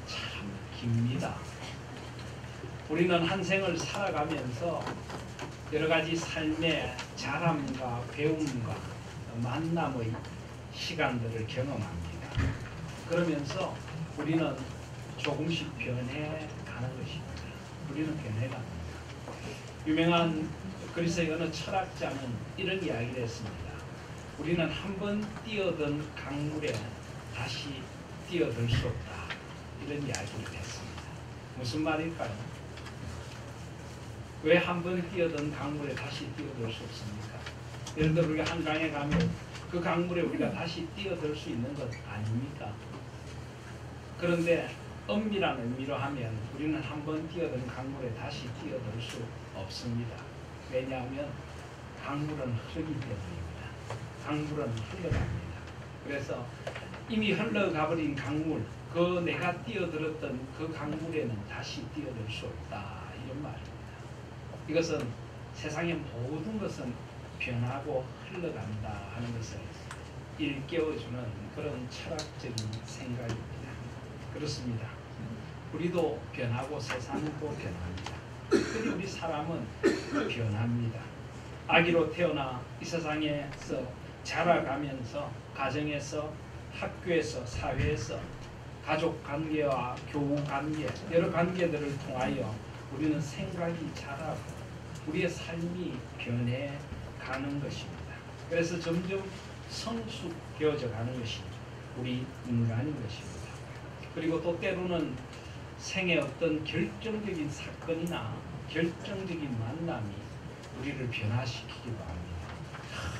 참 깁니다. 우리는 한 생을 살아가면서 여러 가지 삶의 자람과 배움과 만남의 시간들을 경험합니다. 그러면서 우리는 조금씩 변해가는 것입니다. 우리는 변해갑니다. 유명한 그리스의 어느 철학자는 이런 이야기를 했습니다. 우리는 한 번 뛰어든 강물에 다시 뛰어들 수 없다. 이런 이야기를 했습니다. 무슨 말일까요? 왜 한 번 뛰어든 강물에 다시 뛰어들 수 없습니까? 예를 들어 우리가 한강에 가면 그 강물에 우리가 다시 뛰어들 수 있는 것 아닙니까? 그런데 엄밀한 의미로 하면 우리는 한 번 뛰어든 강물에 다시 뛰어들 수 없습니다. 왜냐하면 강물은 흐르기 때문입니다. 강물은 흘러갑니다. 그래서 이미 흘러가버린 강물, 그 내가 뛰어들었던 그 강물에는 다시 뛰어들 수 없다. 이런 말입니다. 이것은 세상의 모든 것은 변하고 흘러간다 하는 것을 일깨워주는 그런 철학적인 생각입니다. 그렇습니다. 우리도 변하고 세상도 변합니다. 특별히 우리 사람은 변합니다. 아기로 태어나 이 세상에서 자라가면서 가정에서 학교에서 사회에서 가족 관계와 교우 관계 여러 관계들을 통하여 우리는 생각이 자라고 우리의 삶이 변해가는 것입니다. 그래서 점점 성숙되어져 가는 것이 우리 인간인 것입니다. 그리고 또 때로는 생의 어떤 결정적인 사건이나 결정적인 만남이 우리를 변화시키기도 합니다.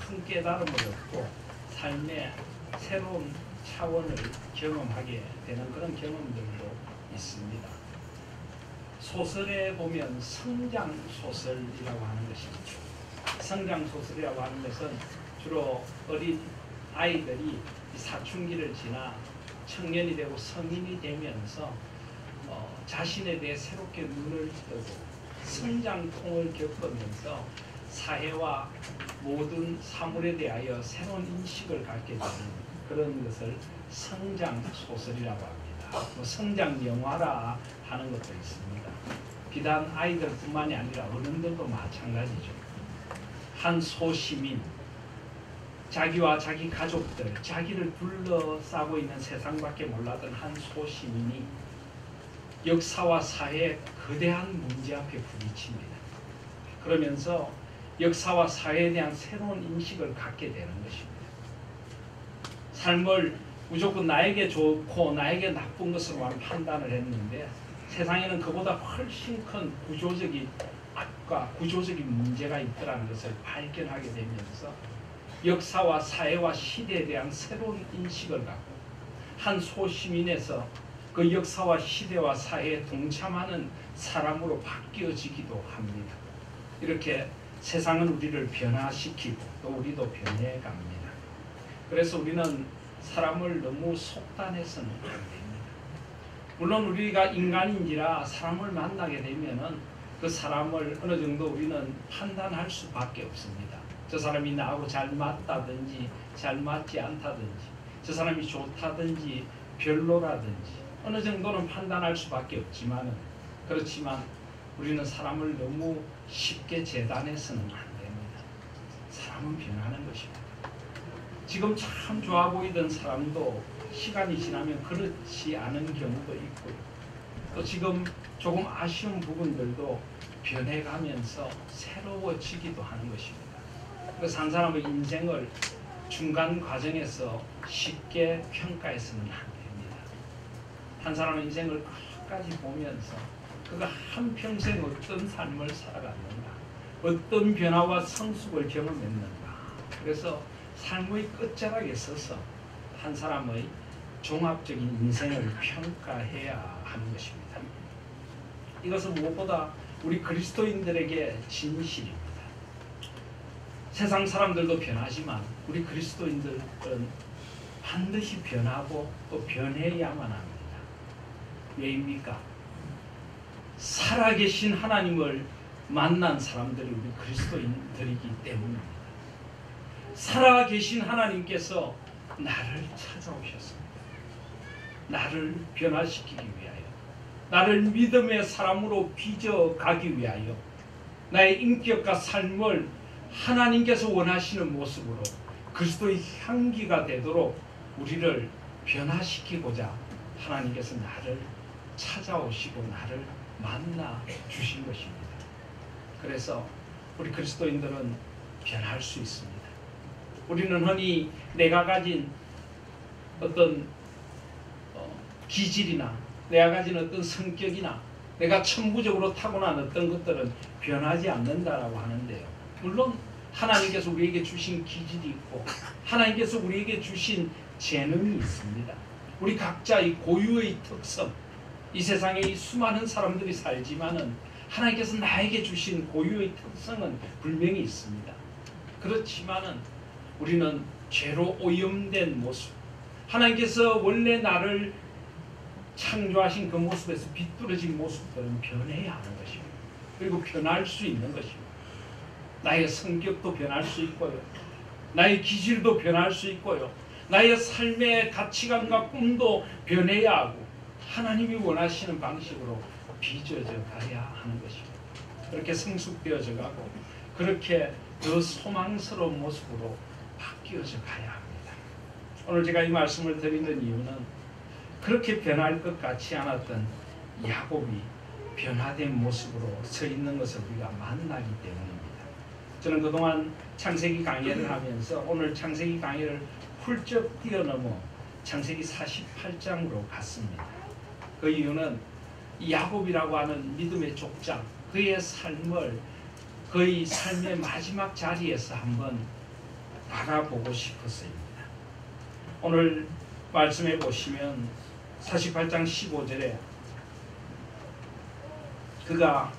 큰 깨달음을 얻고 삶의 새로운 차원을 경험하게 되는 그런 경험들도 있습니다. 소설에 보면 성장소설이라고 하는 것입니다. 성장소설이라고 하는 것은 주로 어린 아이들이 사춘기를 지나 청년이 되고 성인이 되면서 자신에 대해 새롭게 눈을 뜨고 성장통을 겪으면서 사회와 모든 사물에 대하여 새로운 인식을 갖게 되는 그런 것을 성장소설이라고 합니다. 성장 영화라 하는 것도 있습니다. 비단 아이들뿐만이 아니라 어른들도 마찬가지죠. 한 소시민, 자기와 자기 가족들, 자기를 둘러싸고 있는 세상밖에 몰랐던 한 소시민이 역사와 사회의 거대한 문제 앞에 부딪힙니다. 그러면서 역사와 사회에 대한 새로운 인식을 갖게 되는 것입니다. 삶을 무조건 나에게 좋고 나에게 나쁜 것으로만 판단을 했는데 세상에는 그보다 훨씬 큰 구조적인 악과 구조적인 문제가 있더라는 것을 발견하게 되면서 역사와 사회와 시대에 대한 새로운 인식을 갖고 한 소시민에서 그 역사와 시대와 사회에 동참하는 사람으로 바뀌어지기도 합니다. 이렇게 세상은 우리를 변화시키고 또 우리도 변해갑니다. 그래서 우리는 사람을 너무 속단해서는 안 됩니다. 물론 우리가 인간인지라 사람을 만나게 되면은 그 사람을 어느 정도 우리는 판단할 수밖에 없습니다. 저 사람이 나하고 잘 맞다든지 잘 맞지 않다든지 저 사람이 좋다든지 별로라든지 어느 정도는 판단할 수밖에 없지만 그렇지만 우리는 사람을 너무 쉽게 재단해서는 안 됩니다. 사람은 변하는 것입니다. 지금 참 좋아 보이던 사람도 시간이 지나면 그렇지 않은 경우도 있고요. 또 지금 조금 아쉬운 부분들도 변해가면서 새로워지기도 하는 것입니다. 그래서 한 사람의 인생을 중간 과정에서 쉽게 평가해서는 안 됩니다. 한 사람의 인생을 끝까지 보면서 그가 한평생 어떤 삶을 살아갔는가, 어떤 변화와 성숙을 경험했는가. 그래서 삶의 끝자락에 서서 한 사람의 종합적인 인생을 평가해야 하는 것입니다. 이것은 무엇보다 우리 그리스도인들에게 진실입니다. 세상 사람들도 변하지만 우리 그리스도인들은 반드시 변하고 또 변해야만 합니다. 왜입니까? 살아계신 하나님을 만난 사람들이 우리 그리스도인들이기 때문입니다. 살아계신 하나님께서 나를 찾아오셨습니다. 나를 변화시키기 위하여, 나를 믿음의 사람으로 빚어가기 위하여, 나의 인격과 삶을 하나님께서 원하시는 모습으로 그리스도의 향기가 되도록 우리를 변화시키고자 하나님께서 나를 찾아오시고 나를 만나 주신 것입니다. 그래서 우리 그리스도인들은 변할 수 있습니다. 우리는 흔히 내가 가진 어떤 기질이나 내가 가진 어떤 성격이나 내가 천부적으로 타고난 어떤 것들은 변하지 않는다라고 하는데요. 물론 하나님께서 우리에게 주신 기질이 있고 하나님께서 우리에게 주신 재능이 있습니다. 우리 각자의 고유의 특성, 이 세상에 이 수많은 사람들이 살지만은 하나님께서 나에게 주신 고유의 특성은 분명히 있습니다. 그렇지만은 우리는 죄로 오염된 모습, 하나님께서 원래 나를 창조하신 그 모습에서 비뚤어진 모습들은 변해야 하는 것입니다. 그리고 변할 수 있는 것입니다. 나의 성격도 변할 수 있고요, 나의 기질도 변할 수 있고요, 나의 삶의 가치관과 꿈도 변해야 하고 하나님이 원하시는 방식으로 빚어져 가야 하는 것입니다. 그렇게 성숙되어져 가고 그렇게 더 소망스러운 모습으로 바뀌어져 가야 합니다. 오늘 제가 이 말씀을 드리는 이유는 그렇게 변할 것 같지 않았던 야곱이 변화된 모습으로 서 있는 것을 우리가 만나기 때문입니다. 저는 그동안 창세기 강의를 하면서 오늘 창세기 강의를 훌쩍 뛰어넘어 창세기 48장으로 갔습니다. 그 이유는 야곱이라고 하는 믿음의 족장, 그의 삶을 그의 삶의 마지막 자리에서 한번 바라보고 싶었습니다. 오늘 말씀해 보시면 48장 15절에 그가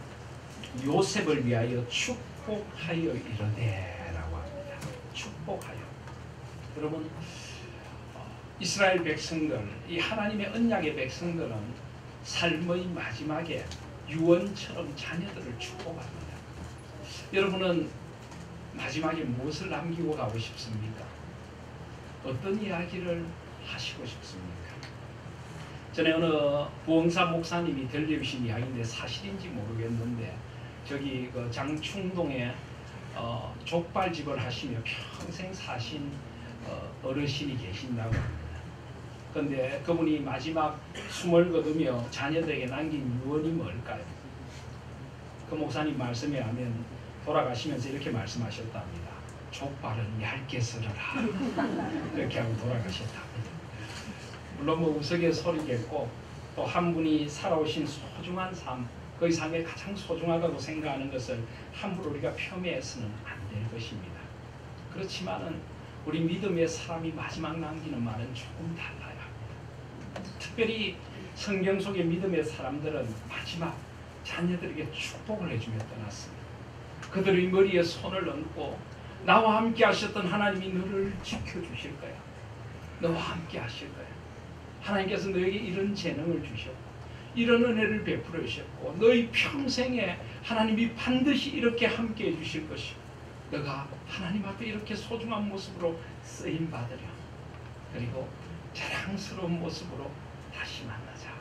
요셉을 위하여 축복하여 이르되 라고 합니다. 축복하여. 여러분, 이스라엘 백성들, 이 하나님의 언약의 백성들은 삶의 마지막에 유언처럼 자녀들을 축복합니다. 여러분은 마지막에 무엇을 남기고 가고 싶습니까? 어떤 이야기를 하시고 싶습니까? 전에 어느 부흥사 목사님이 들려주신 이야기인데 사실인지 모르겠는데 저기 그 장충동에 족발집을 하시며 평생 사신 어르신이 계신다고 합니다. 그런데 그분이 마지막 숨을 거두며 자녀들에게 남긴 유언이 뭘까요? 그 목사님 말씀에 하면 돌아가시면서 이렇게 말씀하셨답니다. 족발은 얇게 썰어라. 이렇게 하고 돌아가셨답니다. 물론 뭐 우스갯소리겠고 또 한 분이 살아오신 소중한 삶, 그 삶에 가장 소중하다고 생각하는 것을 함부로 우리가 폄훼해서는 안 될 것입니다. 그렇지만은 우리 믿음의 사람이 마지막 남기는 말은 조금 달라야 합니다. 특별히 성경 속의 믿음의 사람들은 마지막 자녀들에게 축복을 해주며 떠났습니다. 그들의 머리에 손을 얹고 나와 함께 하셨던 하나님이 너를 지켜주실 거야. 너와 함께 하실 거야. 하나님께서 너에게 이런 재능을 주셨고 이런 은혜를 베풀어 주셨고 너희 평생에 하나님이 반드시 이렇게 함께 해주실 것이고 너가 하나님 앞에 이렇게 소중한 모습으로 쓰임받으려 그리고 자랑스러운 모습으로 다시 만나자.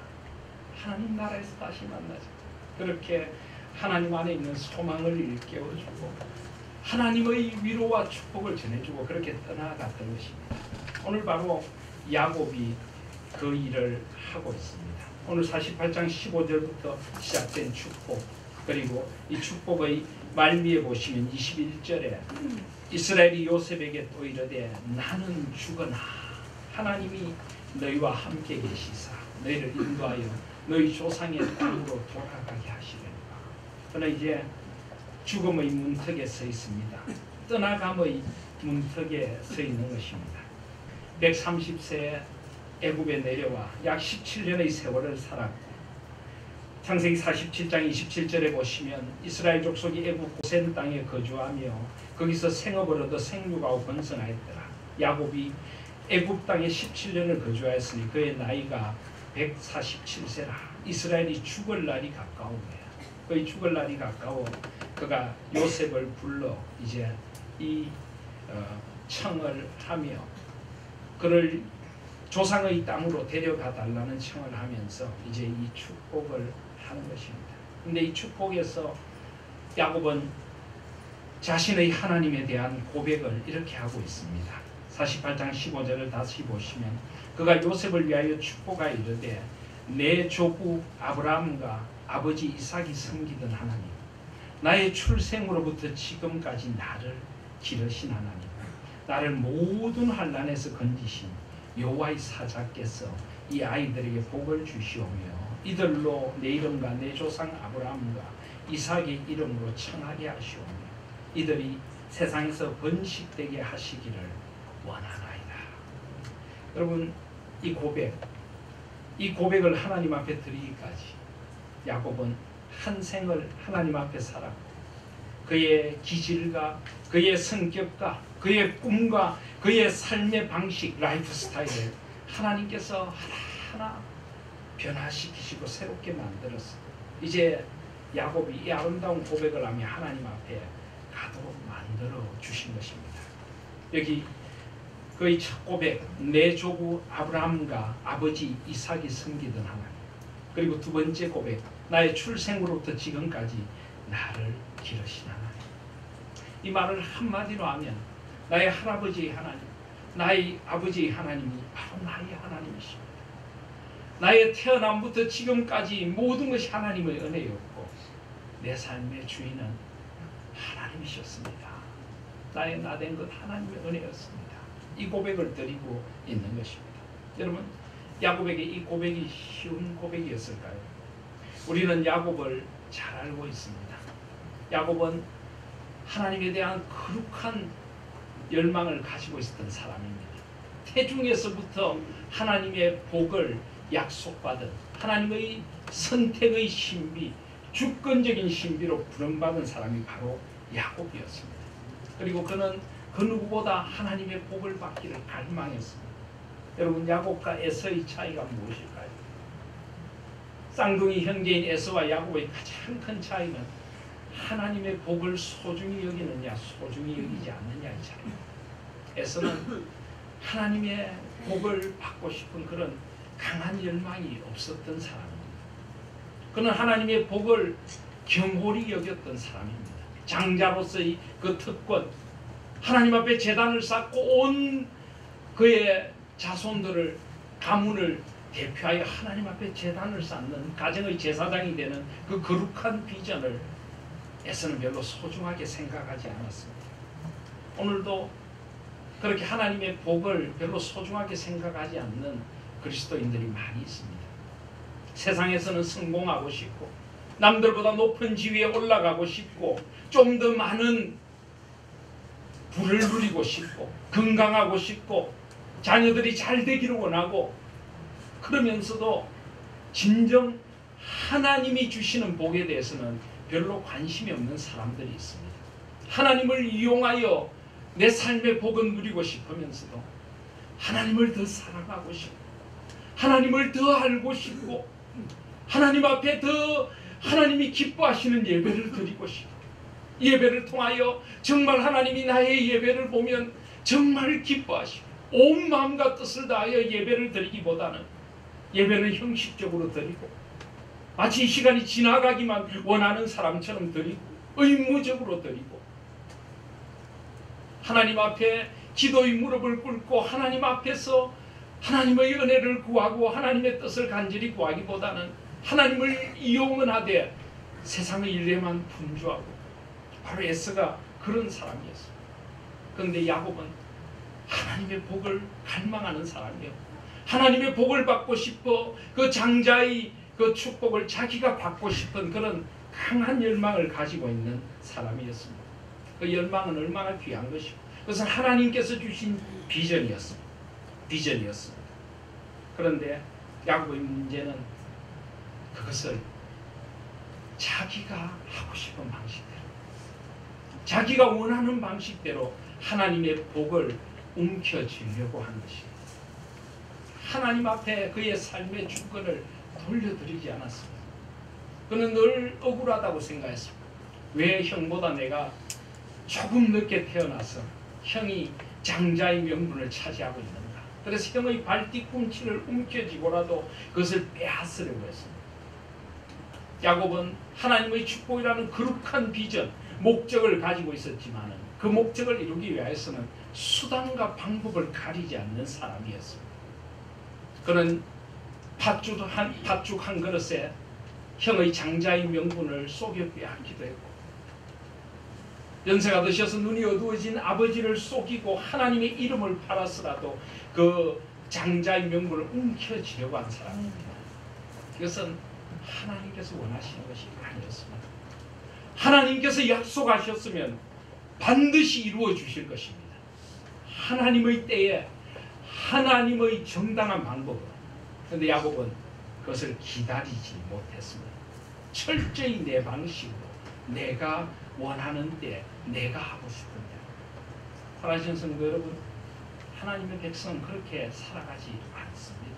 하나님 나라에서 다시 만나자. 그렇게 하나님 안에 있는 소망을 일깨워주고 하나님의 위로와 축복을 전해주고 그렇게 떠나갔던 것입니다. 오늘 바로 야곱이 그 일을 하고 있습니다. 오늘 48장 15절부터 시작된 축복, 그리고 이 축복의 말미에 보시면 21절에 이스라엘이 요셉에게 또 이르되 나는 죽으나 하나님이 너희와 함께 계시사 너희를 인도하여 너희 조상의 땅으로 돌아가게 하시려니와. 그러나 이제 죽음의 문턱에 서 있습니다. 떠나감의 문턱에 서 있는 것입니다. 130세에 애굽에 내려와 약 17년의 세월을 살았고 창세기 47장 27절에 보시면 이스라엘 족속이 애굽 고센 땅에 거주하며 거기서 생업을 얻어 생육하고 번성하였더라. 야곱이 애굽 땅에 17년을 거주하였으니 그의 나이가 147세라. 이스라엘이 죽을 날이 가까운 거야. 그의 죽을 날이 가까워 그가 요셉을 불러 이제 이 청을 하며 그를 조상의 땅으로 데려가 달라는 청을 하면서 이제 이 축복을 하는 것입니다. 근데 이 축복에서 야곱은 자신의 하나님에 대한 고백을 이렇게 하고 있습니다. 48장 15절을 다시 보시면 그가 요셉을 위하여 축복하여 이르되 내 조부 아브라함과 아버지 이삭이 섬기던 하나님, 나의 출생으로부터 지금까지 나를 기르신 하나님, 나를 모든 환난에서 건지신 여호와의 사자께서 이 아이들에게 복을 주시오며 이들로 내 이름과 내 조상 아브라함과 이삭의 이름으로 청하게 하시오며 이들이 세상에서 번식되게 하시기를 원하나이다. 여러분, 이 고백을 하나님 앞에 드리기까지 야곱은 한 생을 하나님 앞에 살았고 그의 기질과 그의 성격과 그의 꿈과 그의 삶의 방식, 라이프 스타일을 하나님께서 하나하나 변화시키시고 새롭게 만들었어요. 이제 야곱이 이 아름다운 고백을 하며 하나님 앞에 가도록 만들어 주신 것입니다. 여기 그의 첫 고백, 내 조부 아브라함과 아버지 이삭이 섬기던 하나님, 그리고 두 번째 고백, 나의 출생으로부터 지금까지 나를 기르신 하나님. 이 말을 한마디로 하면 나의 할아버지의 하나님, 나의 아버지의 하나님이 바로 나의 하나님이십니다. 나의 태어남부터 지금까지 모든 것이 하나님의 은혜였고 내 삶의 주인은 하나님이셨습니다. 나의 나된 것 하나님의 은혜였습니다. 이 고백을 드리고 있는 것입니다. 여러분, 야곱에게 이 고백이 쉬운 고백이었을까요? 우리는 야곱을 잘 알고 있습니다. 야곱은 하나님에 대한 거룩한 열망을 가지고 있었던 사람입니다. 태중에서부터 하나님의 복을 약속받은 하나님의 선택의 신비, 주권적인 신비로 부름받은 사람이 바로 야곱이었습니다. 그리고 그는 그 누구보다 하나님의 복을 받기를 갈망했습니다. 여러분, 야곱과 에서의 차이가 무엇일까요? 쌍둥이 형제인 에서와 야곱의 가장 큰 차이는 하나님의 복을 소중히 여기느냐 소중히 여기지 않느냐의 차이입니다. 에서는 하나님의 복을 받고 싶은 그런 강한 열망이 없었던 사람입니다. 그는 하나님의 복을 경홀히 여겼던 사람입니다. 장자로서의 그 특권, 하나님 앞에 제단을 쌓고 온 그의 자손들을, 가문을 대표하여 하나님 앞에 제단을 쌓는 가정의 제사장이 되는 그 거룩한 비전을 에서는 별로 소중하게 생각하지 않았습니다. 오늘도 그렇게 하나님의 복을 별로 소중하게 생각하지 않는 그리스도인들이 많이 있습니다. 세상에서는 성공하고 싶고 남들보다 높은 지위에 올라가고 싶고 좀 더 많은 부를 누리고 싶고 건강하고 싶고 자녀들이 잘 되기를 원하고, 그러면서도 진정 하나님이 주시는 복에 대해서는 별로 관심이 없는 사람들이 있습니다. 하나님을 이용하여 내 삶의 복은 누리고 싶으면서도 하나님을 더 사랑하고 싶고 하나님을 더 알고 싶고 하나님 앞에 더 하나님이 기뻐하시는 예배를 드리고 싶고, 예배를 통하여 정말 하나님이 나의 예배를 보면 정말 기뻐하시고 온 마음과 뜻을 다하여 예배를 드리기보다는 예배는 형식적으로 드리고 마치 이 시간이 지나가기만 원하는 사람처럼 드리고 의무적으로 드리고, 하나님 앞에 기도의 무릎을 꿇고 하나님 앞에서 하나님의 은혜를 구하고 하나님의 뜻을 간절히 구하기보다는 하나님을 이용은 하되 세상의 일에만 분주하고, 바로 에서가 그런 사람이었어요. 그런데 야곱은 하나님의 복을 갈망하는 사람이었고 하나님의 복을 받고 싶어 그 장자의 그 축복을 자기가 받고 싶은 그런 강한 열망을 가지고 있는 사람이었습니다. 그 열망은 얼마나 귀한 것이고 그것은 하나님께서 주신 비전이었습니다. 그런데 야곱의 문제는 그것을 자기가 하고 싶은 방식대로, 자기가 원하는 방식대로 하나님의 복을 움켜쥐려고 하는 것입니다. 하나님 앞에 그의 삶의 주권을 돌려드리지 않았습니다. 그는 늘 억울하다고 생각했습니다. 왜 형보다 내가 조금 늦게 태어나서 형이 장자의 명분을 차지하고 있는가? 그래서 형의 발 뒤꿈치를 움켜쥐고라도 그것을 빼앗으려고 했습니다. 야곱은 하나님의 축복이라는 거룩한 비전, 목적을 가지고 있었지만 그 목적을 이루기 위해서는 수단과 방법을 가리지 않는 사람이었습니다. 그는 팥죽 한 그릇에 형의 장자의 명분을 속여 빼앗기도 했고, 연세가 드셔서 눈이 어두워진 아버지를 속이고 하나님의 이름을 팔았으라도 그 장자의 명분을 움켜쥐려고 한 사람입니다. 이것은 하나님께서 원하시는 것이 아니었습니다. 하나님께서 약속하셨으면 반드시 이루어 주실 것입니다. 하나님의 때에 하나님의 정당한 방법으로. 그런데 야곱은 그것을 기다리지 못했습니다. 철저히 내 방식으로, 내가 원하는 때, 내가 하고 싶은 때. 사랑하시는 성도 여러분, 하나님의 백성은 그렇게 살아가지 않습니다.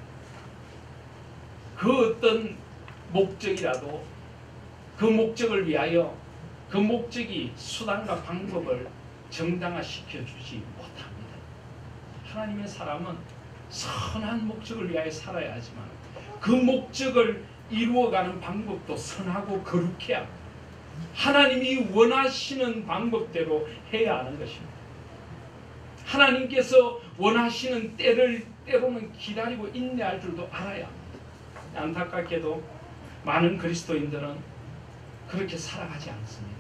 그 어떤 목적이라도 그 목적을 위하여 그 목적이 수단과 방법을 정당화시켜 주지 못합니다. 하나님의 사람은 선한 목적을 위하여 살아야 하지만 그 목적을 이루어가는 방법도 선하고 거룩해야 합니다. 하나님이 원하시는 방법대로 해야 하는 것입니다. 하나님께서 원하시는 때를 때로는 기다리고 인내할 줄도 알아야 합니다. 안타깝게도 많은 그리스도인들은 그렇게 살아가지 않습니다.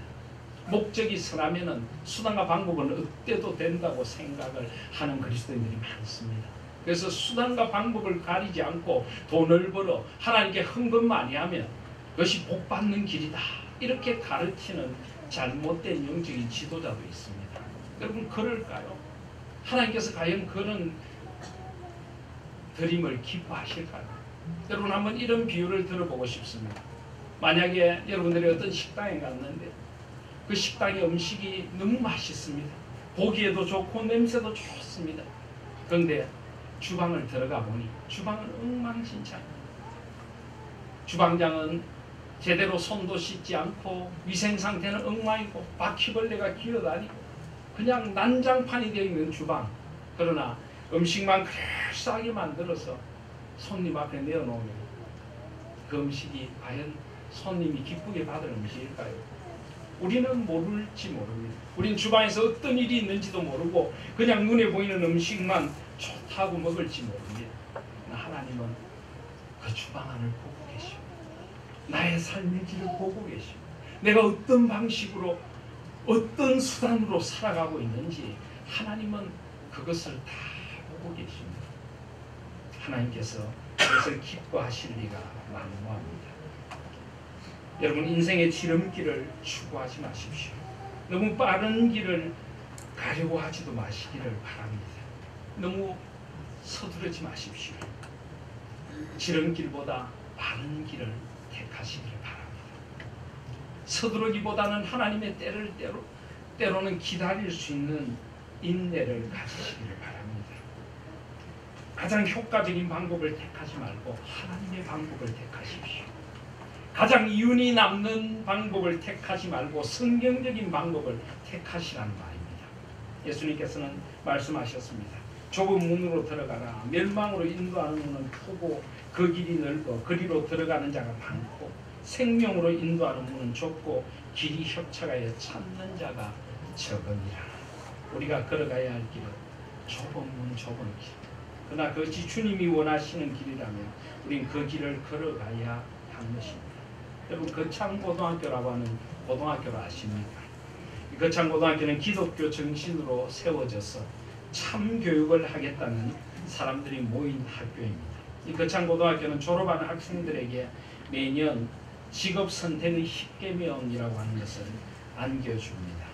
목적이 선하면은 수단과 방법은 어때도 된다고 생각을 하는 그리스도인들이 많습니다. 그래서 수단과 방법을 가리지 않고 돈을 벌어 하나님께 헌금 많이 하면 그것이 복받는 길이다, 이렇게 가르치는 잘못된 영적인 지도자도 있습니다. 여러분, 그럴까요? 하나님께서 과연 그런 드림을 기뻐하실까요? 여러분, 한번 이런 비유를 들어보고 싶습니다. 만약에 여러분들이 어떤 식당에 갔는데 그 식당의 음식이 너무 맛있습니다. 보기에도 좋고 냄새도 좋습니다. 그런데 주방을 들어가 보니 주방은 엉망진창입니다. 주방장은 제대로 손도 씻지 않고 위생 상태는 엉망이고 바퀴벌레가 기어다니고 그냥 난장판이 되어 있는 주방. 그러나 음식만 그럴싸하게 만들어서 손님 앞에 내어놓으면 그 음식이 과연 손님이 기쁘게 받을 음식일까요? 우리는 모를지 모릅니다. 우린 주방에서 어떤 일이 있는지도 모르고 그냥 눈에 보이는 음식만 좋다고 먹을지 모릅니다. 하나님은 그 주방 안을 보고 계시고 나의 삶의 길을 보고 계시고 내가 어떤 방식으로 어떤 수단으로 살아가고 있는지 하나님은 그것을 다 보고 계십니다. 하나님께서 그것을 기뻐하실 리가 만무합니다. 여러분, 인생의 지름길을 추구하지 마십시오. 너무 빠른 길을 가려고 하지도 마시기를 바랍니다. 너무 서두르지 마십시오. 지름길보다 빠른 길을 택하시기를 바랍니다. 서두르기보다는 하나님의 때로는 기다릴 수 있는 인내를 가지시기를 바랍니다. 가장 효과적인 방법을 택하지 말고 하나님의 방법을 택하십시오. 가장 이윤이 남는 방법을 택하지 말고 성경적인 방법을 택하시라는 말입니다. 예수님께서는 말씀하셨습니다. 좁은 문으로 들어가라. 멸망으로 인도하는 문은 크고 그 길이 넓어 그리로 들어가는 자가 많고 생명으로 인도하는 문은 좁고 길이 협착하여 찾는 자가 적으니라. 우리가 걸어가야 할 길은 좁은 문, 좁은 길. 그러나 그것이 주님이 원하시는 길이라면 우린 그 길을 걸어가야 하는 것입니다. 여러분, 거창고등학교라고 하는 고등학교를 아십니까? 이 거창고등학교는 기독교 정신으로 세워져서 참교육을 하겠다는 사람들이 모인 학교입니다. 이 거창고등학교는 졸업하는 학생들에게 매년 직업선택의 10계명이라고 하는 것을 안겨줍니다.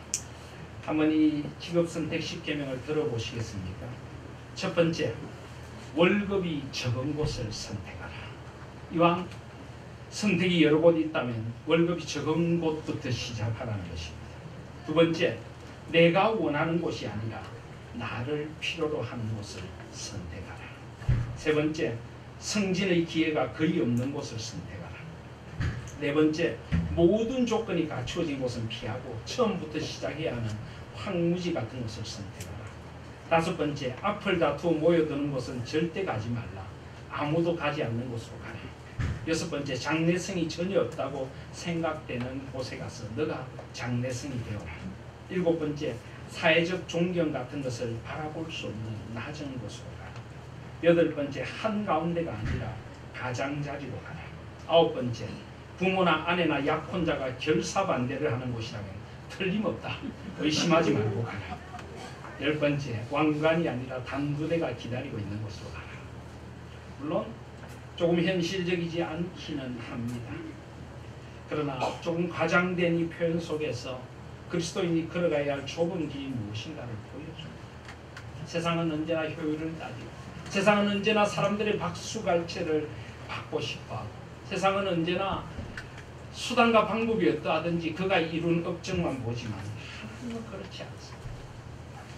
한번 이 직업선택 10계명을 들어보시겠습니까? 첫 번째, 월급이 적은 곳을 선택하라. 이왕 선택이 여러 곳 있다면 월급이 적은 곳부터 시작하라는 것입니다. 두 번째, 내가 원하는 곳이 아니라 나를 필요로 하는 곳을 선택하라. 세 번째, 승진의 기회가 거의 없는 곳을 선택하라. 네 번째, 모든 조건이 갖추어진 곳은 피하고 처음부터 시작해야 하는 황무지 같은 곳을 선택하라. 다섯 번째, 앞을 다투어 모여드는 곳은 절대 가지 말라. 아무도 가지 않는 곳으로 가라. 여섯 번째, 장래성이 전혀 없다고 생각되는 곳에 가서 너가 장래성이 되어라. 일곱 번째, 사회적 존경 같은 것을 바라볼 수 없는 낮은 곳으로 가라. 여덟 번째, 한가운데가 아니라 가장자리로 가라. 아홉 번째, 부모나 아내나 약혼자가 결사반대를 하는 곳이라면 틀림없다. 의심하지 말고 가라. 열 번째, 왕관이 아니라 단부대가 기다리고 있는 곳으로 가라. 물론 조금 현실적이지 않기는 합니다. 그러나 조금 과장된 이 표현 속에서 그리스도인이 걸어가야 할 좁은 길이 무엇인가를 보여줍니다. 세상은 언제나 효율을 따지고, 세상은 언제나 사람들의 박수갈채를 받고 싶어하고, 세상은 언제나 수단과 방법이 어떠하든지 그가 이룬 업적만 보지만 하나님은 그렇지 않습니다.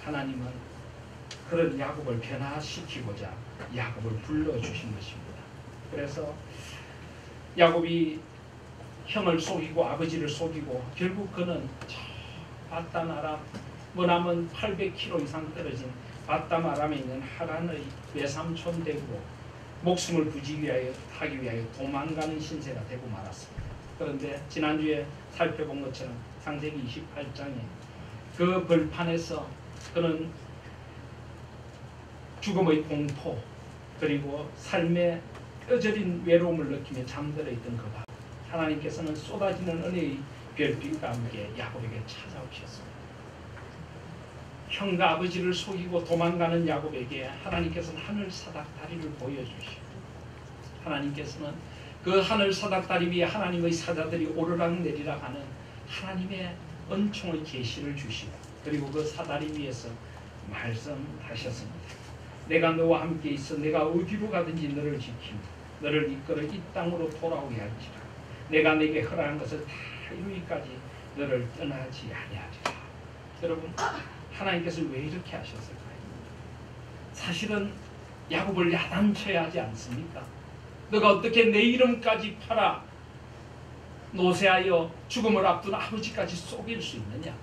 하나님은 그런 야곱을 변화시키고자 야곱을 불러주신 것입니다. 그래서 야곱이 형을 속이고 아버지를 속이고 결국 그는 저 바단 아람, 머나먼 800km 이상 떨어진 바단 아람에 있는 하란의 외삼촌 댁으로 목숨을 부지기 위하여 하기 위하여 도망가는 신세가 되고 말았습니다. 그런데 지난주에 살펴본 것처럼 창세기 28장에 그 벌판에서 그는 죽음의 공포 그리고 삶의 뼈저린 외로움을 느끼며 잠들어 있던 그 밤, 하나님께서는 쏟아지는 은혜의 별빛과 함께 야곱에게 찾아오셨습니다. 형과 아버지를 속이고 도망가는 야곱에게 하나님께서는 하늘 사닥다리를 보여주시고, 하나님께서는 그 하늘 사닥다리 위에 하나님의 사자들이 오르락 내리락 하는 하나님의 은총의 계시를 주시고, 그리고 그 사다리 위에서 말씀하셨습니다. 내가 너와 함께 있어 내가 어디로 가든지 너를 지키며 너를 이끌어 이 땅으로 돌아오게 할지라. 내가 네게 허락한 것을 다 이루기까지 너를 떠나지 아니하리라. 여러분, 하나님께서 왜 이렇게 하셨을까요? 사실은 야곱을 야단쳐야 하지 않습니까? 너가 어떻게 내 이름까지 팔아 노새하여 죽음을 앞둔 아버지까지 속일 수 있느냐?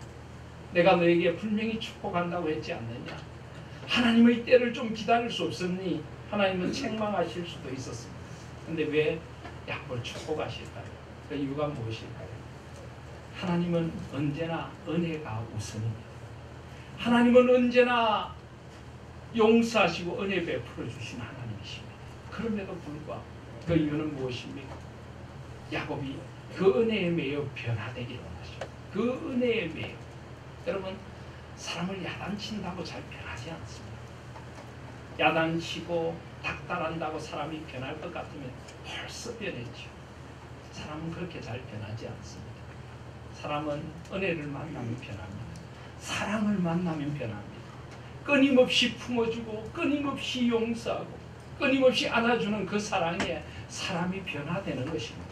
내가 너에게 분명히 축복한다고 했지 않느냐? 하나님의 때를 좀 기다릴 수 없었니? 하나님은 책망하실 수도 있었습니다. 근데 왜 야곱을 축복하실까요? 그 이유가 무엇일까요? 하나님은 언제나 은혜가 우선입니다. 하나님은 언제나 용서하시고 은혜 베풀어 주시는 하나님이십니다. 그럼에도 불구하고 그 이유는 무엇입니까? 야곱이 그 은혜에 매여 변화되기를 원하시고, 그 은혜에 매여, 여러분, 사람을 야단친다고 잘 변하지 않습니다. 야단치고 닥달한다고 사람이 변할 것 같으면 벌써 변했죠. 사람은 그렇게 잘 변하지 않습니다. 사람은 은혜를 만나면 변합니다. 사랑을 만나면 변합니다. 끊임없이 품어주고 끊임없이 용서하고 끊임없이 안아주는 그 사랑에 사람이 변화되는 것입니다.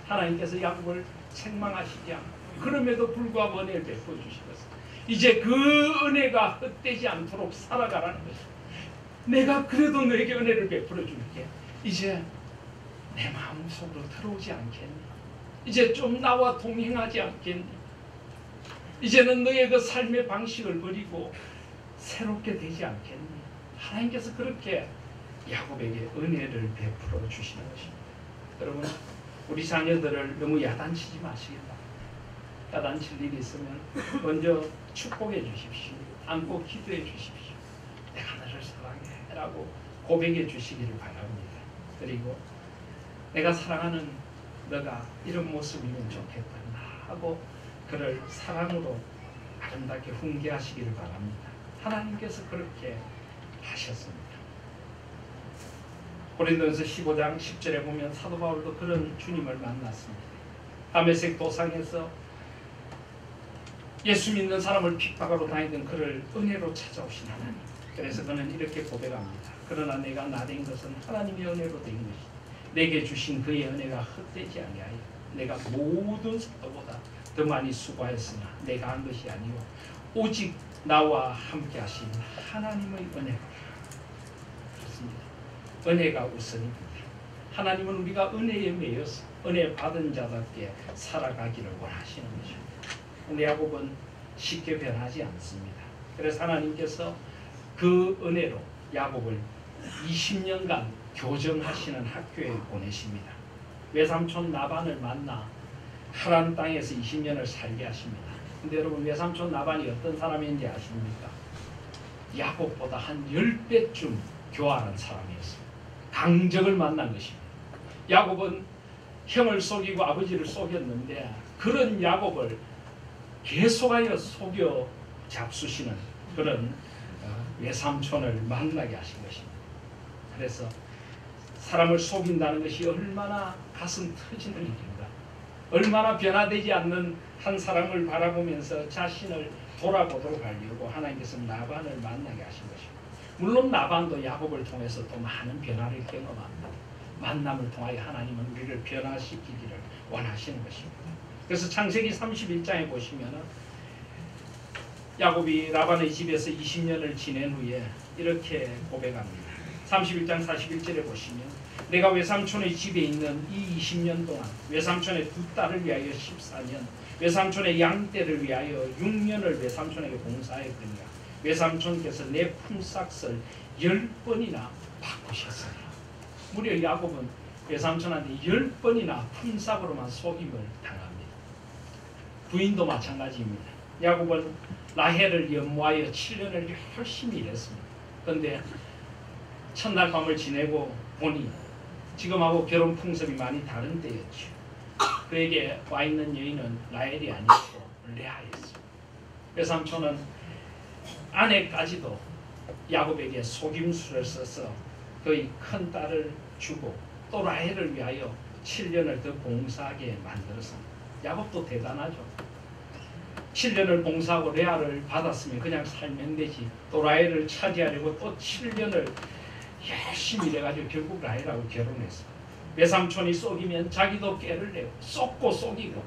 하나님께서 야곱을 책망하시지 않고 그럼에도 불구하고 은혜를 베풀어 주시겠습니다. 이제 그 은혜가 헛되지 않도록 살아가라는 것입니다. 내가 그래도 너에게 은혜를 베풀어 줄게. 이제 내 마음속으로 들어오지 않겠니? 이제 좀 나와 동행하지 않겠니? 이제는 너의 그 삶의 방식을 버리고 새롭게 되지 않겠니? 하나님께서 그렇게 야곱에게 은혜를 베풀어 주시는 것입니다. 여러분, 우리 자녀들을 너무 야단치지 마시기 바랍니다. 야단칠 일이 있으면 먼저 축복해 주십시오. 안고 기도해 주십시오. 내가 너를 사랑해 라고 고백해 주시기를 바랍니다. 그리고 내가 사랑하는 너가 이런 모습이면 좋겠다 하고 그를 사랑으로 아름답게 훈계하시기를 바랍니다. 하나님께서 그렇게 하셨습니다. 고린도전서 15장 10절에 보면 사도 바울도 그런 주님을 만났습니다. 다메섹 도상에서 예수 믿는 사람을 핍박하러 다니던 그를 은혜로 찾아오신 하나님. 그래서 그는 이렇게 고백합니다. 그러나 내가 나된 것은 하나님의 은혜로 된 것이다. 내게 주신 그의 은혜가 헛되지 아니하여 내가 모든 사도보다 더 많이 수고하였으나 내가 한 것이 아니요 오직 나와 함께 하신 하나님의 은혜로라. 그렇습니다. 은혜가 우선입니다. 하나님은 우리가 은혜에 매여서 은혜 받은 자답게 살아가기를 원하시는 것입니다. 근데 야곱은 쉽게 변하지 않습니다. 그래서 하나님께서 그 은혜로 야곱을 20년간 교정하시는 학교에 보내십니다. 외삼촌 라반을 만나 하란 땅에서 20년을 살게 하십니다. 근데 여러분, 외삼촌 라반이 어떤 사람인지 아십니까? 야곱보다 한 10배쯤 교활한 사람이었습니다. 강적을 만난 것입니다. 야곱은 형을 속이고 아버지를 속였는데 그런 야곱을 계속하여 속여 잡수시는 그런 외삼촌을 만나게 하신 것입니다. 그래서 사람을 속인다는 것이 얼마나 가슴 터지는 일인가. 얼마나 변화되지 않는 한 사람을 바라보면서 자신을 돌아보도록 하려고 하나님께서 라반을 만나게 하신 것입니다. 물론 라반도 야곱을 통해서 또 많은 변화를 경험합니다. 만남을 통하여 하나님은 우리를 변화시키기를 원하시는 것입니다. 그래서 창세기 31장에 보시면 야곱이 라반의 집에서 20년을 지낸 후에 이렇게 고백합니다. 31장 41절에 보시면 내가 외삼촌의 집에 있는 이 20년 동안 외삼촌의 두 딸을 위하여 14년, 외삼촌의 양떼를 위하여 6년을 외삼촌에게 봉사했더니라. 외삼촌께서 내 품삯을 10번이나 바꾸셨으니. 무려 야곱은 외삼촌한테 10번이나 품삯으로만 속임을 당합니다. 부인도 마찬가지입니다. 야곱은 라헬을 연모하여 7년을 열심히 일했습니다. 그런데 첫날 밤을 지내고 보니 지금하고 결혼 풍습이 많이 다른 때였죠. 그에게 와 있는 여인은 라헬이 아니고 레아였습니다. 외삼촌은 아내까지도 야곱에게 속임수를 써서 그의 큰 딸을 주고 또 라헬을 위하여 7년을 더 봉사하게 만들었습니다. 야곱도 대단하죠. 7년을 봉사하고 레아를 받았으면 그냥 살면 되지. 또 라헬을 차지하려고 또 7년을 열심히 일해가지고 결국 라헬하고 결혼했어. 외삼촌이 속이면 자기도 깨를 내고 속고 속이고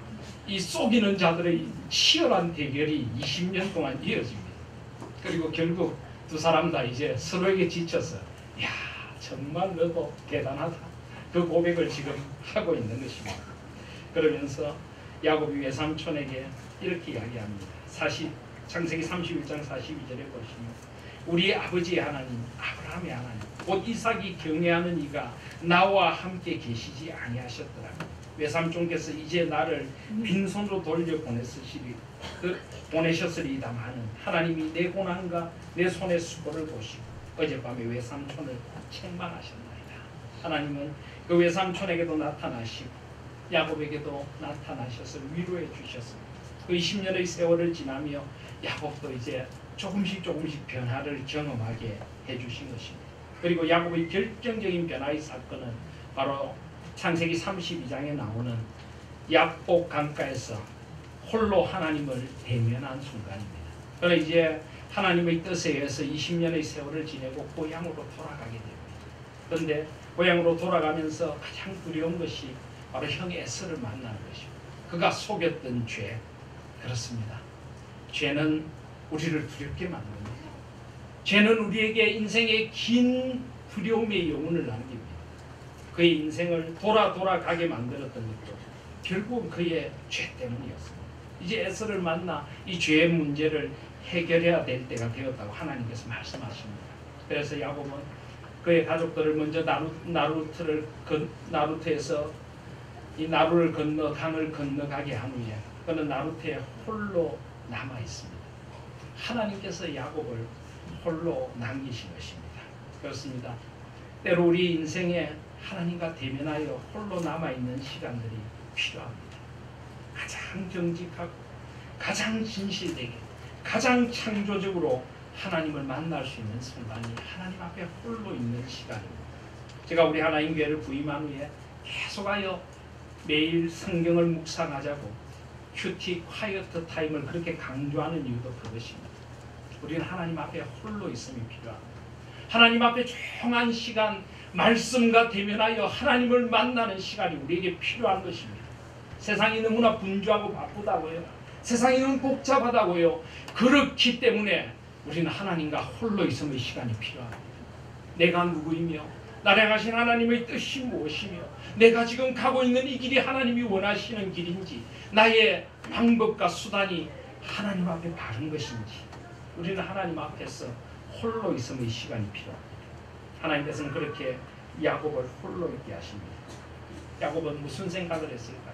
이 속이는 자들의 치열한 대결이 20년 동안 이어집니다. 그리고 결국 두 사람 다 이제 서로에게 지쳐서 야 정말 너도 대단하다. 그 고백을 지금 하고 있는 것입니다. 그러면서 야곱이 외삼촌에게 이렇게 이야기합니다. 창세기 31장 42절에 보시면 우리 아버지의 하나님 아브라함의 하나님 곧 이삭이 경외하는 이가 나와 함께 계시지 아니하셨더라. 외삼촌께서 이제 나를 빈손으로 돌려 보내셨으리다마는 하나님이 내 고난과 내 손의 수고를 보시고 어젯밤에 외삼촌을 책망하셨나이다. 하나님은 그 외삼촌에게도 나타나시고 야곱에게도 나타나셔서 위로해 주셨습니다. 그 20년의 세월을 지나며 야곱도 이제 조금씩 변화를 경험하게 해주신 것입니다. 그리고 야곱의 결정적인 변화의 사건은 바로 창세기 32장에 나오는 야복 강가에서 홀로 하나님을 대면한 순간입니다. 그러나 이제 하나님의 뜻에 의해서 20년의 세월을 지내고 고향으로 돌아가게 됩니다. 그런데 고향으로 돌아가면서 가장 두려운 것이 바로 형 에서를 만나는 것입니다. 그가 속였던 죄. 그렇습니다. 죄는 우리를 두렵게 만듭니다. 죄는 우리에게 인생의 긴 두려움의 여운을 남깁니다. 그의 인생을 돌아가게 만들었던 것도 결국 그의 죄 때문이었습니다. 이제 에서를 만나 이 죄의 문제를 해결해야 될 때가 되었다고 하나님께서 말씀하십니다. 그래서 야곱은 그의 가족들을 먼저 나루트에서 이 나루를 건너 강을 건너가게 한 후에 그는 나루트에 홀로 남아 있습니다. 하나님께서 야곱을 홀로 남기신 것입니다. 그렇습니다. 때로 우리 인생에 하나님과 대면하여 홀로 남아있는 시간들이 필요합니다. 가장 정직하고 가장 진실되게 가장 창조적으로 하나님을 만날 수 있는 순간이 하나님 앞에 홀로 있는 시간입니다. 제가 우리 하나님교회를 부임한 후에 계속하여 매일 성경을 묵상하자고 큐티 콰이어트 타임을 그렇게 강조하는 이유도 그것입니다. 우리는 하나님 앞에 홀로 있음이 필요합니다. 하나님 앞에 조용한 시간, 말씀과 대면하여 하나님을 만나는 시간이 우리에게 필요한 것입니다. 세상이 너무나 분주하고 바쁘다고요. 세상이 너무 복잡하다고요. 그렇기 때문에 우리는 하나님과 홀로 있음의 시간이 필요합니다. 내가 누구이며 나를 향하신 하나님의 뜻이 무엇이며 내가 지금 가고 있는 이 길이 하나님이 원하시는 길인지 나의 방법과 수단이 하나님 앞에 바른 것인지 우리는 하나님 앞에서 홀로 있음의 시간이 필요합니다. 하나님께서는 그렇게 야곱을 홀로 있게 하십니다. 야곱은 무슨 생각을 했을까요?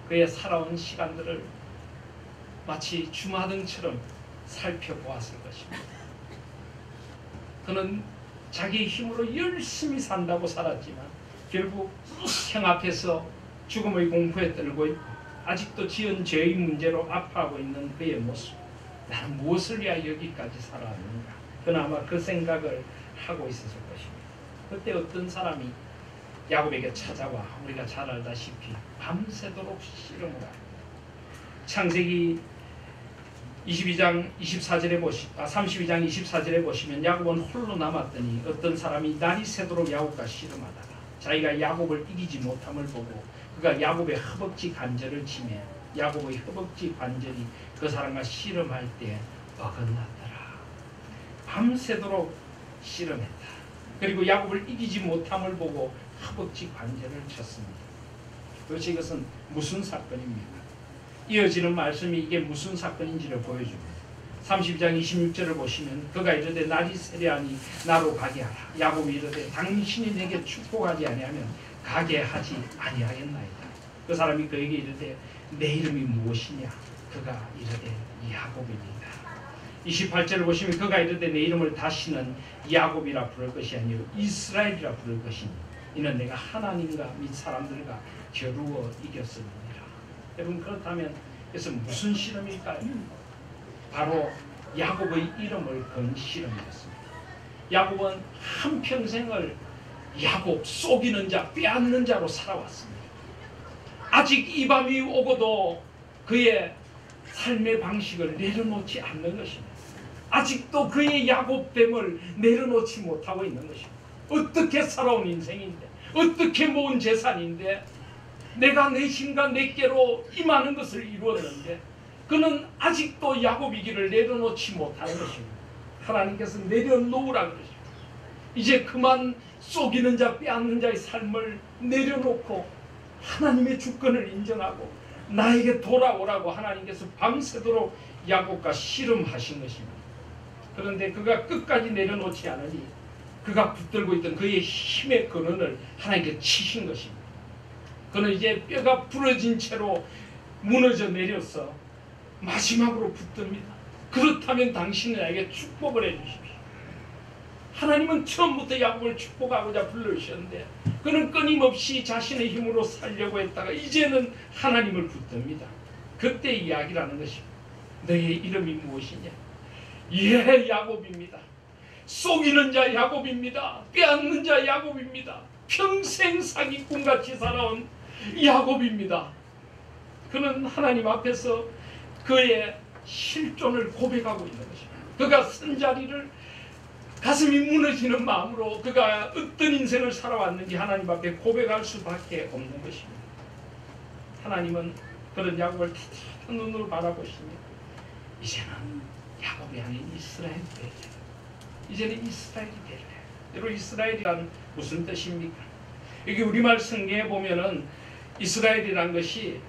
그의 살아온 시간들을 마치 주마등처럼 살펴보았을 것입니다. 그는 자기 힘으로 열심히 산다고 살았지만 결국 형 앞에서 죽음의 공포에 떨고 있고 아직도 지은 죄의 문제로 아파하고 있는 그의 모습, 나는 무엇을 위하여 여기까지 살아왔는가? 그는 아마 그 생각을 하고 있었을 것입니다. 그때 어떤 사람이 야곱에게 찾아와 우리가 잘 알다시피 밤새도록 씨름을 합니다. 창세기 32장 24절에 32장 24절에 보시면 야곱은 홀로 남았더니 어떤 사람이 날이 새도록 야곱과 씨름하다가 자기가 야곱을 이기지 못함을 보고 그가 야곱의 허벅지 관절을 치매 야곱의 허벅지 관절이 그 사람과 씨름할 때 어긋났더라. 밤새도록 씨름했다. 그리고 야곱을 이기지 못함을 보고 허벅지 관절을 쳤습니다. 도대체 이것은 무슨 사건입니까? 이어지는 말씀이 이게 무슨 사건인지를 보여줍니다. 32장 26절을 보시면 그가 이르되 날이 세려하니 나로 가게 하라. 야곱이 이르되 당신이 내게 축복하지 아니하면 가게 하지 아니하겠나이다. 그 사람이 그에게 이르되 내 이름이 무엇이냐? 그가 이르되 야곱이니라. 28절을 보시면 그가 이르되 내 이름을 다시는 야곱이라 부를 것이 아니요 이스라엘이라 부를 것이니 이는 내가 하나님과 및 사람들과 겨루어 이겼음이니라. 여러분 그렇다면 그래서 무슨 실험일까요? 바로 야곱의 이름을 건 실험이었습니다. 야곱은 한평생을 야곱 속이는 자 빼앗는 자로 살아왔습니다. 아직 이 밤이 오고도 그의 삶의 방식을 내려놓지 않는 것입니다. 아직도 그의 야곱됨을 내려놓지 못하고 있는 것입니다. 어떻게 살아온 인생인데 어떻게 모은 재산인데 내가 내 힘과 내께로 이 많은 것을 이루었는데 그는 아직도 야곱이기를 내려놓지 못하는 것입니다. 하나님께서 내려놓으라 그러십니다. 이제 그만 속이는 자 빼앗는 자의 삶을 내려놓고 하나님의 주권을 인정하고 나에게 돌아오라고 하나님께서 밤새도록 야곱과 씨름하신 것입니다. 그런데 그가 끝까지 내려놓지 않으니 그가 붙들고 있던 그의 힘의 근원을 하나님께 치신 것입니다. 그는 이제 뼈가 부러진 채로 무너져 내려서 마지막으로 붙듭니다. 그렇다면 당신은 나에게 축복을 해주십시오. 하나님은 처음부터 야곱을 축복하고자 불러주셨는데 그는 끊임없이 자신의 힘으로 살려고 했다가 이제는 하나님을 붙듭니다. 그때 이야기라는 것입니다. 너의 이름이 무엇이냐? 예, 야곱입니다. 속이는 자 야곱입니다. 빼앗는 자 야곱입니다. 평생 사기꾼같이 살아온 야곱입니다. 그는 하나님 앞에서 그의 실존을 고백하고 있는 것입니다. 그가 쓴 자리를 가슴이 무너지는 마음으로 그가 어떤 인생을 살아왔는지 하나님 앞에 고백할 수밖에 없는 것입니다. 하나님은 그런 야곱을 따뜻한 눈으로 바라보시며 이제는 야곱이 아닌 이스라엘이 되래. 이제는 이스라엘이 되래. 여러분 이스라엘이란 무슨 뜻입니까? 여기 우리말 성경에 보면은 이스라엘이란 것이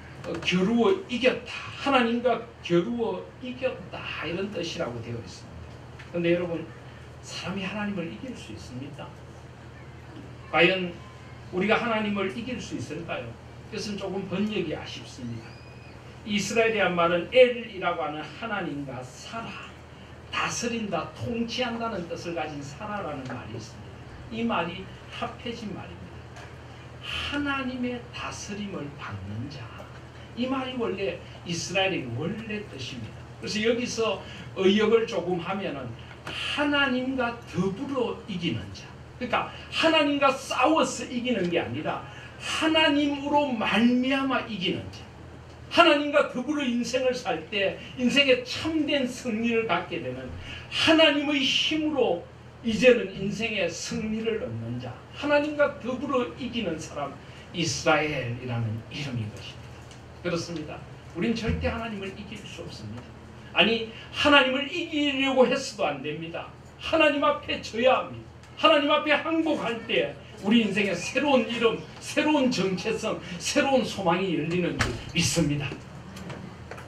겨루어 이겼다. 하나님과 겨루어 이겼다. 이런 뜻이라고 되어 있습니다. 그런데 여러분 사람이 하나님을 이길 수 있습니까? 과연 우리가 하나님을 이길 수 있을까요? 그것은 조금 번역이 아쉽습니다. 이스라엘이란 말은 엘이라고 하는 하나님과 사라, 다스린다, 통치한다는 뜻을 가진 사라라는 말이 있습니다. 이 말이 합해진 말입니다. 하나님의 다스림을 받는 자. 이 말이 원래 이스라엘의 원래 뜻입니다. 그래서 여기서 의역을 조금 하면은 하나님과 더불어 이기는 자. 그러니까 하나님과 싸워서 이기는 게 아니라 하나님으로 말미암아 이기는 자. 하나님과 더불어 인생을 살 때 인생의 참된 승리를 갖게 되는 하나님의 힘으로 이제는 인생의 승리를 얻는 자. 하나님과 더불어 이기는 사람 이스라엘이라는 이름인 것입니다. 그렇습니다. 우린 절대 하나님을 이길 수 없습니다. 아니 하나님을 이기려고 했어도 안 됩니다. 하나님 앞에 져야 합니다. 하나님 앞에 항복할 때 우리 인생에 새로운 이름, 새로운 정체성, 새로운 소망이 열리는 줄 믿습니다.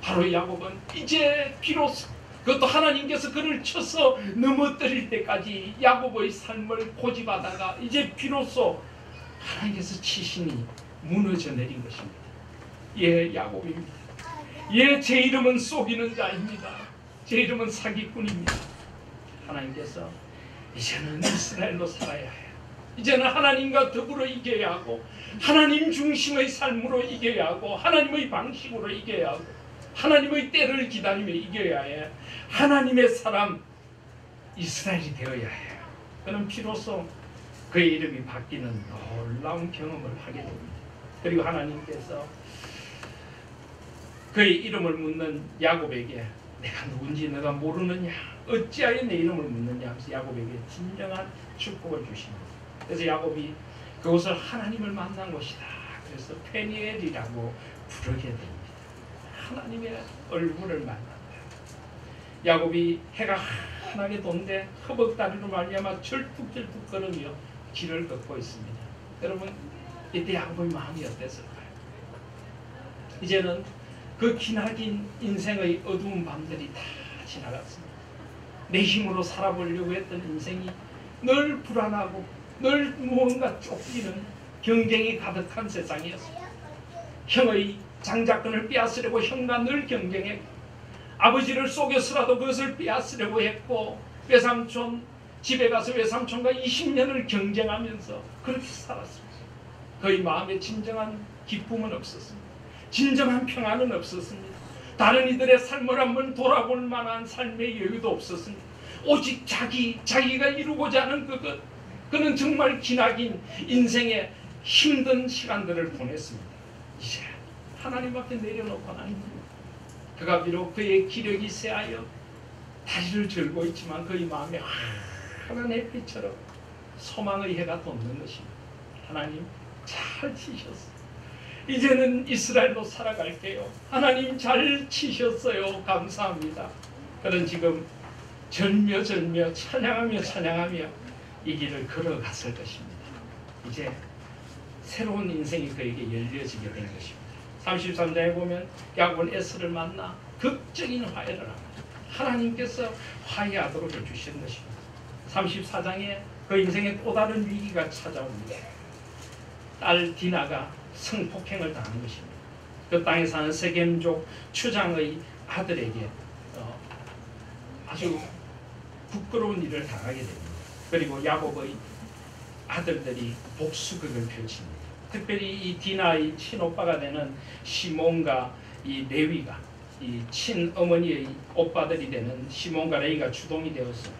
바로 야곱은 이제 비로소 그것도 하나님께서 그를 쳐서 넘어뜨릴 때까지 야곱의 삶을 고집하다가 이제 비로소 하나님께서 치시니 무너져 내린 것입니다. 예, 야곱입니다. 예, 제 이름은 속이는 자입니다. 제 이름은 사기꾼입니다. 하나님께서 이제는 이스라엘로 살아야 해요. 이제는 하나님과 더불어 이겨야 하고 하나님 중심의 삶으로 이겨야 하고 하나님의 방식으로 이겨야 하고 하나님의 때를 기다리며 이겨야 해. 하나님의 사람 이스라엘이 되어야 해요. 그는 비로소 그의 이름이 바뀌는 놀라운 경험을 하게 됩니다. 그리고 하나님께서 그의 이름을 묻는 야곱에게 내가 누군지 내가 모르느냐, 어찌하여 내 이름을 묻느냐 하면서 야곱에게 진정한 축복을 주십니다. 그래서 야곱이 그곳을 하나님을 만난 곳이다. 그래서 페니엘이라고 부르게 됩니다. 하나님의 얼굴을 만난다. 야곱이 해가 환하게 돈데 허벅다리로 말미암아 절뚝절뚝 걸으며 길을 걷고 있습니다. 여러분, 이때 야곱의 마음이 어땠을까요? 이제는 그 기나긴 인생의 어두운 밤들이 다 지나갔습니다. 내 힘으로 살아보려고 했던 인생이 늘 불안하고 늘 무언가 쫓기는 경쟁이 가득한 세상이었습니다. 형의 장자권을 빼앗으려고 형과 늘 경쟁했고 아버지를 속여서라도 그것을 빼앗으려고 했고 외삼촌 집에 가서 외삼촌과 20년을 경쟁하면서 그렇게 살았습니다. 그의 마음에 진정한 기쁨은 없었습니다. 진정한 평안은 없었습니다. 다른 이들의 삶을 한번 돌아볼 만한 삶의 여유도 없었습니다. 오직 자기가 이루고자 하는 그것, 그는 정말 기나긴 인생의 힘든 시간들을 보냈습니다. 이제 하나님 앞에 내려놓고 나니 그가 비록 그의 기력이 쇠하여 다리를 절고 있지만 그의 마음에 환한 햇빛처럼 소망의 해가 돋는 것입니다. 하나님 잘 치셨어요. 이제는 이스라엘로 살아갈게요. 하나님 잘 치셨어요. 감사합니다. 그는 지금 절며 찬양하며 이 길을 걸어갔을 것입니다. 이제 새로운 인생이 그에게 열려지게 된 것입니다. 33장에 보면 야곱은 에스를 만나 극적인 화해를 합니다. 하나님께서 화해하도록 해주신 것입니다. 34장에 그 인생에 또 다른 위기가 찾아옵니다. 딸 디나가 성폭행을 당한 것입니다. 그 땅에 사는 세겜족 추장의 아들에게 아주 부끄러운 일을 당하게 됩니다. 그리고 야곱의 아들들이 복수극을 펼칩니다. 특별히 이 디나의 친오빠가 되는 시몬과 이 레위가 이 친어머니의 오빠들이 되는 시몬과 레위가 주동이 되어서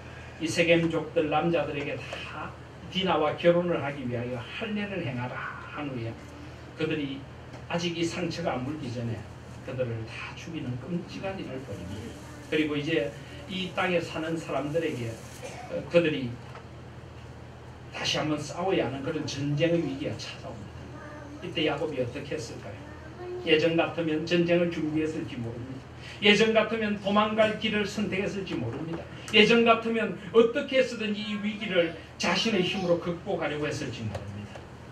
이 세겜족들 남자들에게 다 디나와 결혼을 하기 위하여 할례를 행하라 한 후에 그들이 아직 이 상처가 안 물기 전에 그들을 다 죽이는 끔찍한 일을 벌입니다. 그리고 이제 이 땅에 사는 사람들에게 그들이 다시 한번 싸워야 하는 그런 전쟁의 위기가 찾아옵니다. 이때 야곱이 어떻게 했을까요? 예전 같으면 전쟁을 준비했을지 모릅니다. 예전 같으면 도망갈 길을 선택했을지 모릅니다. 예전 같으면 어떻게 해서든지 이 위기를 자신의 힘으로 극복하려고 했을지 모릅니다.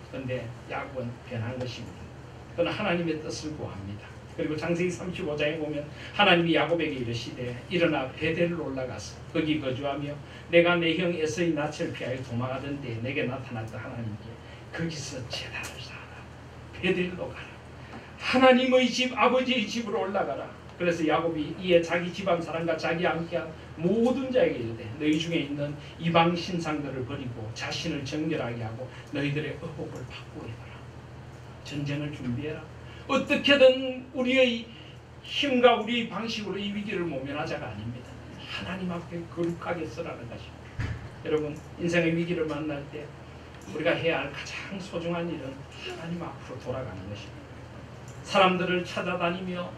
그런데 야곱은 변한 것입니다. 그는 하나님의 뜻을 구합니다. 그리고 창세기 35장에 보면 하나님이 야곱에게 이르시되 일어나 베델로 올라가서 거기 거주하며 내가 내 형 에서의 낯을 피하여 도망하던 때에 내게 나타났다 하나님께 거기서 제단을 쌓아라. 베델로 가라. 하나님의 집 아버지의 집으로 올라가라. 그래서 야곱이 이에 자기 집안 사람과 자기 함께한 모든 자에게 이르되 너희 중에 있는 이방 신상들을 버리고 자신을 정결하게 하고 너희들의 의복을 바꾸게 해라. 전쟁을 준비해라. 어떻게든 우리의 힘과 우리의 방식으로 이 위기를 모면하자가 아닙니다. 하나님 앞에 거룩하게 서라는 것입니다. 여러분, 인생의 위기를 만날 때 우리가 해야 할 가장 소중한 일은 하나님 앞으로 돌아가는 것입니다. 사람들을 찾아다니며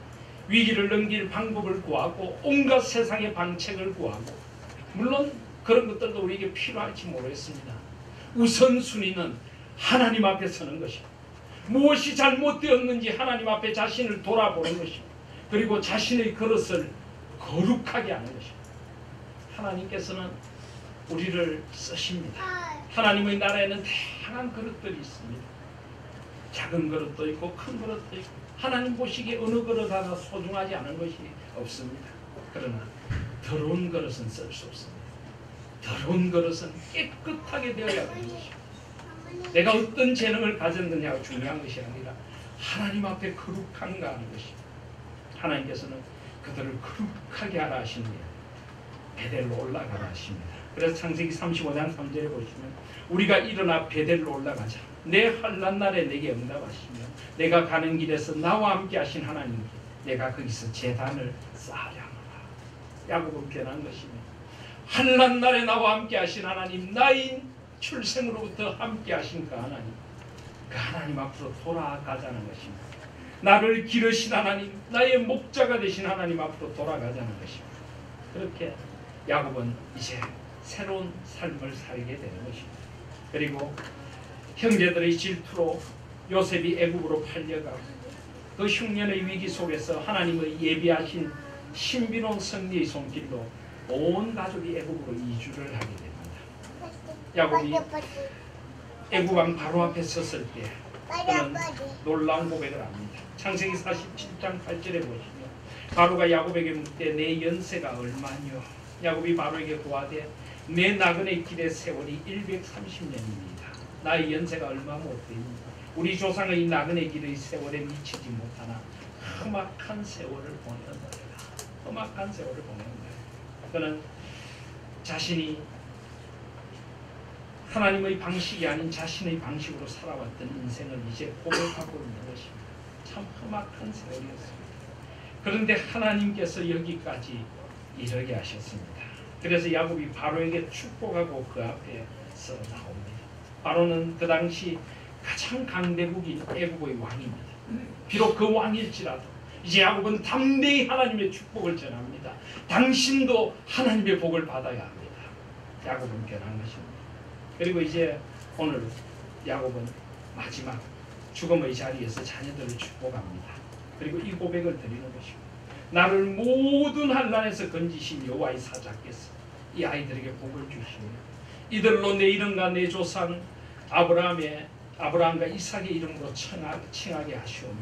위기를 넘길 방법을 구하고 온갖 세상의 방책을 구하고 물론 그런 것들도 우리에게 필요할지 모르겠습니다. 우선순위는 하나님 앞에 서는 것입니다. 무엇이 잘못되었는지 하나님 앞에 자신을 돌아보는 것입니다. 그리고 자신의 그릇을 거룩하게 하는 것입니다. 하나님께서는 우리를 쓰십니다. 하나님의 나라에는 다양한 그릇들이 있습니다. 작은 그릇도 있고 큰 그릇도 있고 하나님 보시기에 어느 그릇 하나 소중하지 않은 것이 없습니다. 그러나 더러운 그릇은 쓸 수 없습니다. 더러운 그릇은 깨끗하게 되어야 하는 것입니다. 내가 어떤 재능을 가졌느냐가 중요한 것이 아니라 하나님 앞에 거룩한가 하는 것입니다. 하나님께서는 그들을 거룩하게 하라 하시니 베델로 올라가라 하십니다. 그래서 창세기 35장 3절에 보시면 우리가 일어나 베델로 올라가자. 내 환난 날에 내게 응답하시며 내가 가는 길에서 나와 함께 하신 하나님께 내가 거기서 제단을 쌓으려 하노라. 야곱은 변한 것입니다. 환난 날에 나와 함께 하신 하나님, 나의 출생으로부터 함께 하신 그 하나님, 그 하나님 앞으로 돌아가자는 것입니다. 나를 기르신 하나님, 나의 목자가 되신 하나님 앞으로 돌아가자는 것입니다. 그렇게 야곱은 이제 새로운 삶을 살게 되는 것입니다. 그리고 형제들의 질투로 요셉이 애굽으로 팔려가고 그 흉년의 위기 속에서 하나님의 예비하신 신비로운 승리의 손길로 온 가족이 애굽으로 이주를 하게 됩니다. 야곱이 애굽 왕 바로 앞에 섰을 때 그는 놀라운 고백을 합니다. 창세기 47장 8절에 보시면 바로가 야곱에게 묻되 내 연세가 얼마뇨? 야곱이 바로에게 고하되 내 나그네 길의 세월이 130년입니다. 나의 연세가 얼마 못되니 우리 조상의 나그네 길의 세월에 미치지 못하나 험악한 세월을 보내었노라. 험악한 세월을 보내었노라. 그는 자신이 하나님의 방식이 아닌 자신의 방식으로 살아왔던 인생을 이제 고백하고 있는 것입니다. 참 험악한 세월이었습니다. 그런데 하나님께서 여기까지 이르게 하셨습니다. 그래서 야곱이 바로에게 축복하고 그 앞에서 나옵니다. 바로는 그 당시 가장 강대국인 애굽의 왕입니다. 비록 그 왕일지라도 이제 야곱은 담대히 하나님의 축복을 전합니다. 당신도 하나님의 복을 받아야 합니다. 야곱은 변한 것입니다. 그리고 이제 오늘 야곱은 마지막 죽음의 자리에서 자녀들을 축복합니다. 그리고 이 고백을 드리는 것입니다. 나를 모든 환난에서 건지신 여호와의 사자께서 이 아이들에게 복을 주시며 이들로 내 이름과 내 조상 아브라함과 이삭의 이름으로 칭하게 하시오며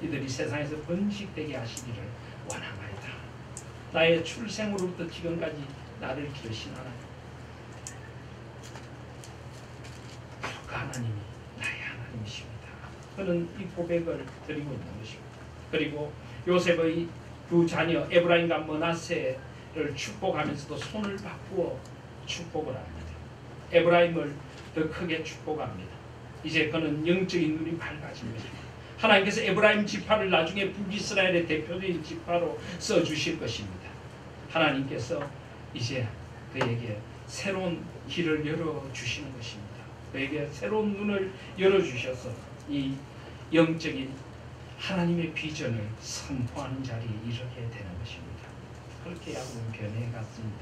이들이 세상에서 번식되게 하시기를 원하나이다. 나의 출생으로부터 지금까지 나를 기르신 하나님, 그 하나님이 나의 하나님이십니다. 그는 이 고백을 드리고 있는 것입니다. 그리고 요셉의 두 자녀 에브라임과 므낫세를 축복하면서도 손을 바꾸어 축복을 합니다. 에브라임을 더 크게 축복합니다. 이제 그는 영적인 눈이 밝아진 것입니다. 하나님께서 에브라임 지파를 나중에 북이스라엘의 대표적인 지파로 써주실 것입니다. 하나님께서 이제 그에게 새로운 길을 열어주시는 것입니다. 그에게 새로운 눈을 열어주셔서 이 영적인 하나님의 비전을 선포하는 자리에 이르게 되는 것입니다. 그렇게 야곱은 변해갔습니다.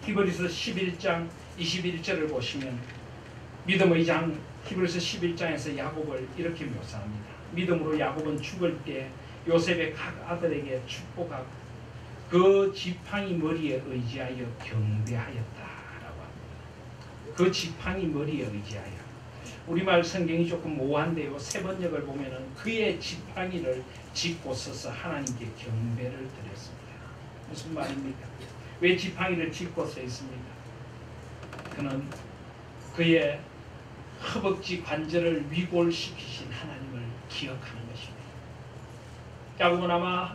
히브리서 11장 21절을 보시면 믿음의 장 히브리서 11장에서 야곱을 이렇게 묘사합니다. 믿음으로 야곱은 죽을 때 요셉의 각 아들에게 축복하고 그 지팡이 머리에 의지하여 경배하였다라고 합니다. 그 지팡이 머리에 의지하여. 우리말 성경이 조금 모호한데요. 세번역을 보면은 그의 지팡이를 짚고 서서 하나님께 경배를 드렸습니다. 무슨 말입니까? 왜 지팡이를 짚고 서 있습니까? 그는 그의 허벅지 관절을 위골시키신 하나님을 기억하는 것입니다. 야곱은 아마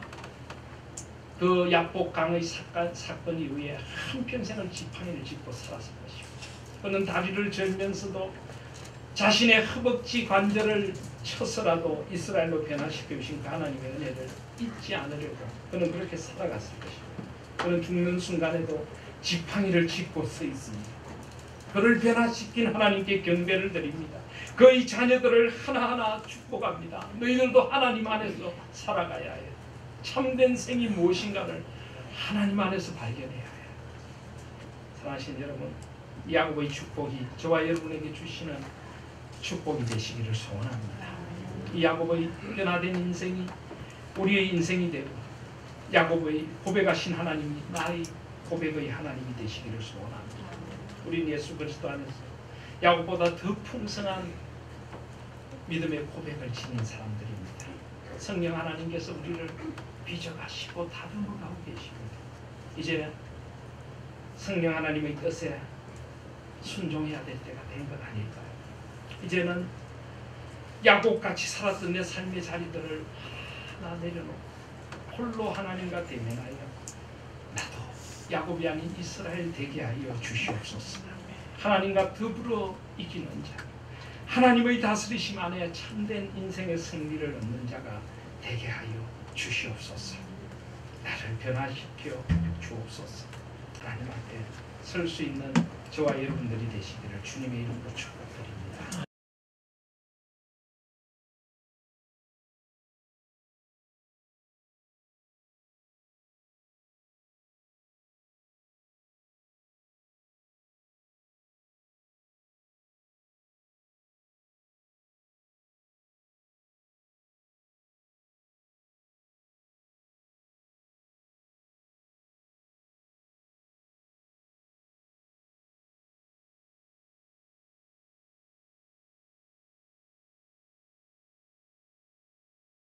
그 야복강의 사건 이후에 한평생을 지팡이를 짚고 살았을 것입니다. 그는 다리를 절면서도 자신의 허벅지 관절을 쳐서라도 이스라엘로 변화시켜 주신 그 하나님의 은혜를 잊지 않으려고 그는 그렇게 살아갔을 것입니다. 그는 죽는 순간에도 지팡이를 짚고 서 있습니다. 그를 변화시킨 하나님께 경배를 드립니다. 그의 자녀들을 하나하나 축복합니다. 너희들도 하나님 안에서 살아가야 해요. 참된 생이 무엇인가를 하나님 안에서 발견해야 해요. 사랑하시는 여러분, 야곱의 축복이 저와 여러분에게 주시는 축복이 되시기를 소원합니다. 이 야곱의 변화된 인생이 우리의 인생이 되고 야곱의 고백하신 하나님이 나의 고백의 하나님이 되시기를 소원합니다. 우리는 예수 그리스도 안에서 야곱보다 더 풍성한 믿음의 고백을 지닌 사람들입니다. 성령 하나님께서 우리를 빚어가시고 다듬어가고 계십니다. 이제 성령 하나님의 뜻에 순종해야 될 때가 된 것 아닐까요? 이제는 야곱같이 살았던 내 삶의 자리들을 하나 내려놓고 홀로 하나님과 대면하여 나도 야곱이 아닌 이스라엘 되게 하여 주시옵소서. 하나님과 더불어 이기는 자, 하나님의 다스리심 안에 참된 인생의 승리를 얻는 자가 되게 하여 주시옵소서. 나를 변화시켜 주옵소서. 하나님 앞에 설 수 있는 저와 여러분들이 되시기를 주님의 이름으로 축복드립니다.